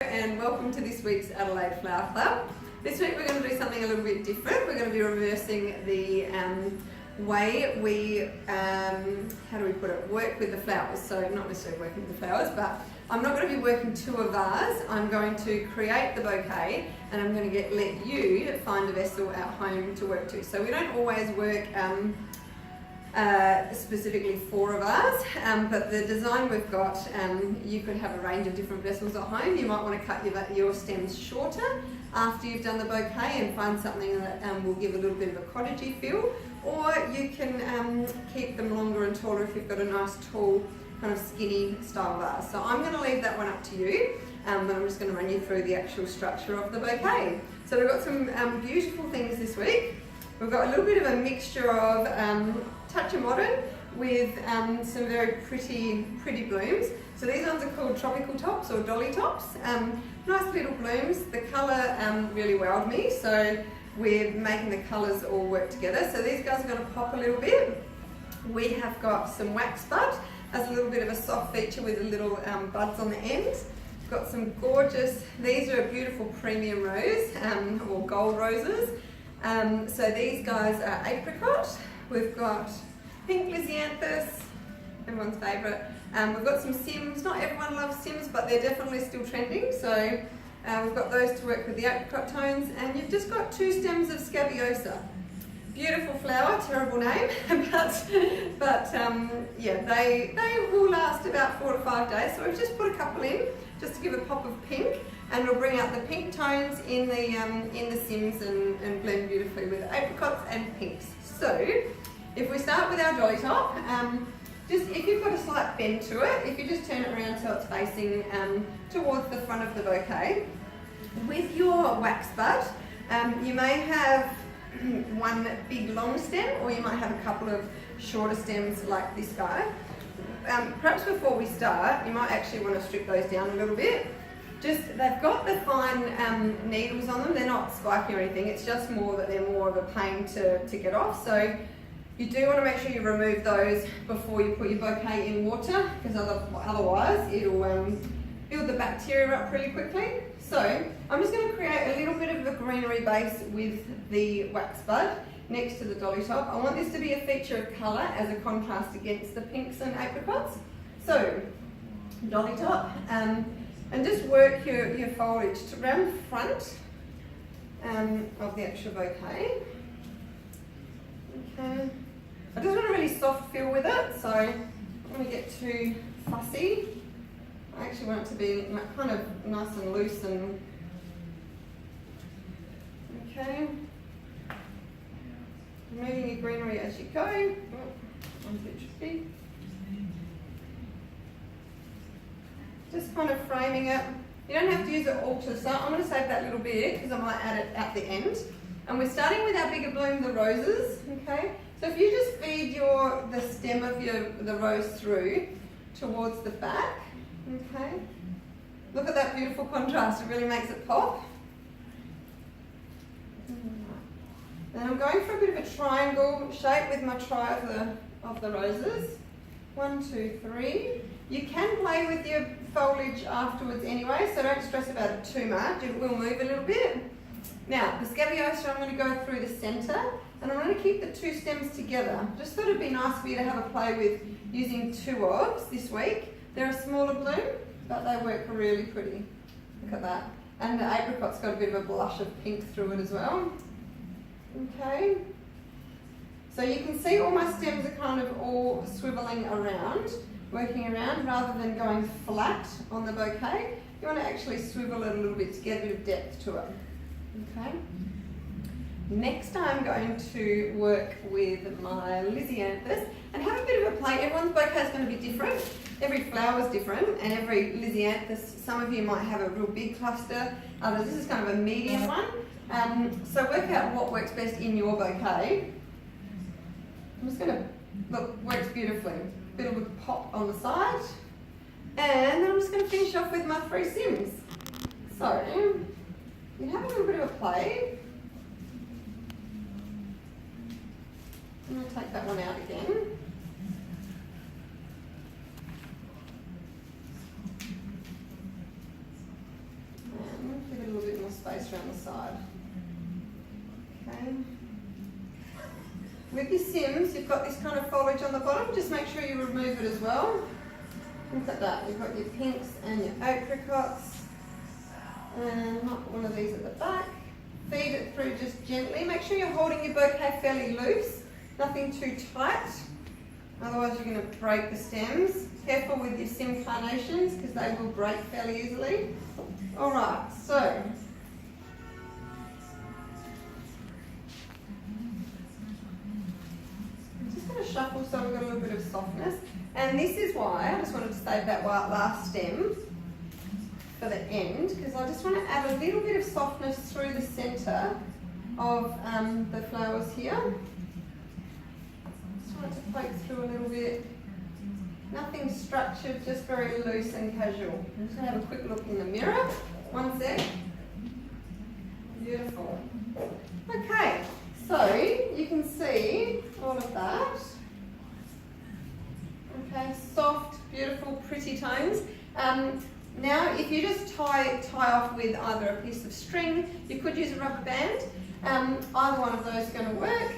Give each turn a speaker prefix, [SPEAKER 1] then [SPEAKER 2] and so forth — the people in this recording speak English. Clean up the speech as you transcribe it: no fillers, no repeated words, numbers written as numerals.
[SPEAKER 1] And welcome to this week's Adelaide Flower Club. This week we're going to do something a little bit different. We're going to be reversing the way we, how do we put it, work with the flowers. So not necessarily working with the flowers, but I'm not going to be working to a vase. I'm going to create the bouquet and I'm going to let you find a vessel at home to work to. So we don't always work specifically for a vase, but the design we've got, you could have a range of different vessels at home. You might want to cut your stems shorter after you've done the bouquet and find something that will give a little bit of a cottagey feel, or you can keep them longer and taller if you've got a nice tall kind of skinny style vase. So I'm going to leave that one up to you, but I'm just going to run you through the actual structure of the bouquet. So we've got some beautiful things this week. We've got a little bit of a mixture of touch of modern with some very pretty blooms. So these ones are called tropical tops or dolly tops. Nice little blooms. The colour really wowed me, so we're making the colours all work together. So these guys are going to pop a little bit. We have got some wax bud as a little bit of a soft feature with little buds on the ends. We've got some gorgeous, these are a beautiful premium rose or gold roses. So these guys are apricot. We've got pink lysianthus, everyone's favourite. We've got some sims. Not everyone loves sims, but they're definitely still trending. So we've got those to work with the apricot tones. And you've just got 2 stems of scabiosa. Beautiful flower, terrible name, but yeah, they will last about 4 to 5 days. So we've just put a couple in, just to give a pop of pink. And it'll bring out the pink tones in the sims and blend beautifully with apricots and pinks. So, if we start with our dolly top, just if you've got a slight bend to it, if you just turn it around so it's facing towards the front of the bouquet, with your wax bud, you may have one big long stem, or you might have a couple of shorter stems like this guy. Perhaps before we start, you might actually want to strip those down a little bit. They've got the fine needles on them. They're not spiky or anything. It's just more that they're more of a pain to get off. So you do want to make sure you remove those before you put your bouquet in water, because otherwise it'll build the bacteria up really quickly. So I'm just going to create a little bit of a greenery base with the wax bud next to the dolly top. I want this to be a feature of colour as a contrast against the pinks and apricots. So dolly top. And just work your foliage around the front of the actual bouquet. Okay. I just want a really soft feel with it, so I don't want to get too fussy. I actually want it to be kind of nice and loose and okay. Removing your greenery as you go. Oh, one's a bit tricky. Just kind of framing it. You don't have to use it all to the start. I'm going to save that little bit because I might add it at the end. And we're starting with our bigger bloom, the roses. Okay. So if you just feed the stem of the rose through towards the back. Okay. Look at that beautiful contrast. It really makes it pop. Then I'm going for a bit of a triangle shape with my tri of the roses. 1, 2, 3. You can play with your foliage afterwards anyway, so don't stress about it too much. It will move a little bit. Now, the scabiosa, I'm going to go through the centre, and I'm going to keep the 2 stems together. Just thought it'd be nice for you to have a play with using 2 obs this week. They're a smaller bloom, but they work really pretty. Look at that. And the apricot's got a bit of a blush of pink through it as well. Okay. So you can see all my stems are kind of all swivelling around, working around rather than going flat on the bouquet. You want to actually swivel it a little bit to get a bit of depth to it. Okay. Next I'm going to work with my lysianthus and have a bit of a play. Everyone's bouquet is going to be different. Every flower is different, and every lysianthus, some of you might have a real big cluster, others this is kind of a medium one. So work out what works best in your bouquet. I'm just going to, look, works beautifully. Bit of a pop on the side. And then I'm just going to finish off with my 3 sims. So, you have a little bit of a play. I'm going to take that one out again. space around the side. Okay. With your stems, you've got this kind of foliage on the bottom. Just make sure you remove it as well. Look at that. You've got your pinks and your apricots. And one of these at the back. Feed it through just gently. Make sure you're holding your bouquet fairly loose. Nothing too tight. Otherwise you're going to break the stems. Careful with your stem carnations because they will break fairly easily. Alright, so I'm just going to shuffle so we've got a little bit of softness. And this is why I just wanted to save that last stem for the end, because I just want to add a little bit of softness through the centre of the flowers here. Just want to poke through a little bit. Nothing structured, just very loose and casual. I'm just going to have a quick look in the mirror. One sec. Beautiful. Okay, so you can see all of that. Okay, soft, beautiful, pretty tones. Now, if you just tie off with either a piece of string, you could use a rubber band. Either one of those is going to work.